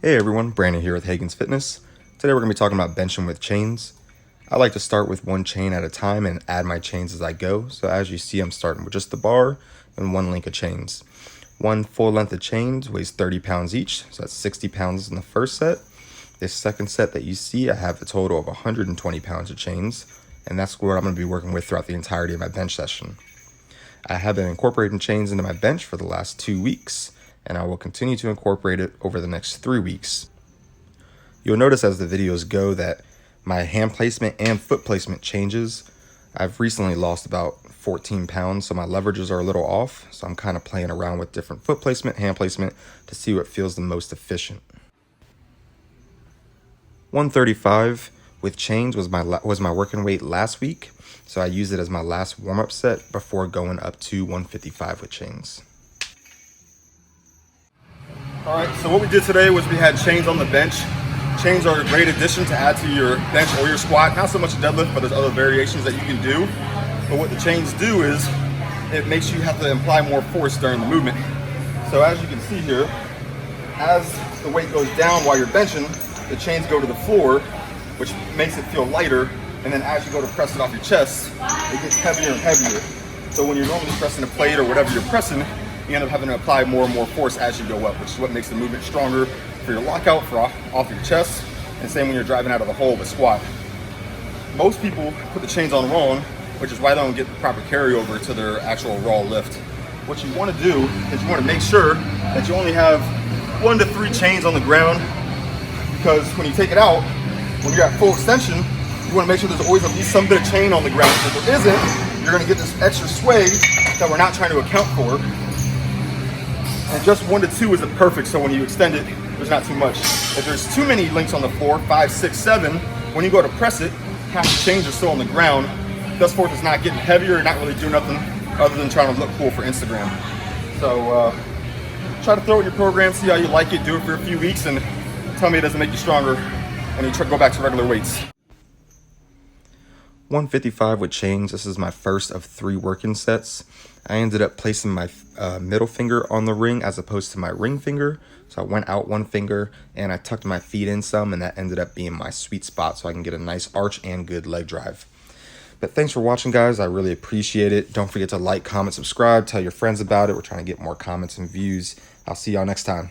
Hey everyone, Brandon here with Hagen's Fitness. Today we're going to be talking about benching with chains. I like to start with one chain at a time and add my chains as I go. So as you see, I'm starting with just the bar and one link of chains. One full length of chains weighs 30 pounds each, so that's 60 pounds in the first set. This second set that you see, I have a total of 120 pounds of chains, and that's what I'm going to be working with throughout the entirety of my bench session. I have been incorporating chains into my bench for the last 2 weeks, and I will continue to incorporate it over the next 3 weeks. You'll notice as the videos go that my hand placement and foot placement changes. I've recently lost about 14 pounds, so my leverages are a little off, so I'm kind of playing around with different foot placement, hand placement to see what feels the most efficient. 135 with chains was my working weight last week, so I used it as my last warm-up set before going up to 155 with chains. All right, so what we did today was we had chains on the bench. Chains are a great addition to add to your bench or your squat. Not so much deadlift, but there's other variations that you can do. But what the chains do is it makes you have to apply more force during the movement. So as you can see here, as the weight goes down while you're benching, the chains go to the floor, which makes it feel lighter. And then as you go to press it off your chest, it gets heavier and heavier. So when you're normally pressing a plate or whatever you're pressing, you end up having to apply more and more force as you go up, which is what makes the movement stronger for your lockout, for off your chest, and same when you're driving out of the hole with squat. Most people put the chains on wrong, which is why they don't get the proper carryover to their actual raw lift. What you want to do is you want to make sure that you only have 1 to 3 chains on the ground, because when you take it out, when you're at full extension, you want to make sure there's always at least some bit of chain on the ground. If there isn't, you're going to get this extra sway that we're not trying to account for. And just 1 to 2 is the perfect, so when you extend it, there's not too much. If there's too many links on the floor, 5, 6, 7, when you go to press it, half the chains are still on the ground. Thus forth is not getting heavier, not really doing nothing other than trying to look cool for Instagram. So try to throw it in your program, see how you like it, do it for a few weeks, and tell me it doesn't make you stronger when you go back to regular weights. 155 with chains, this is my first of 3 working sets. I ended up placing my middle finger on the ring as opposed to my ring finger. So I went out 1 finger and I tucked my feet in some, and that ended up being my sweet spot so I can get a nice arch and good leg drive. But thanks for watching, guys. I really appreciate it. Don't forget to like, comment, subscribe, tell your friends about it. We're trying to get more comments and views. I'll see y'all next time.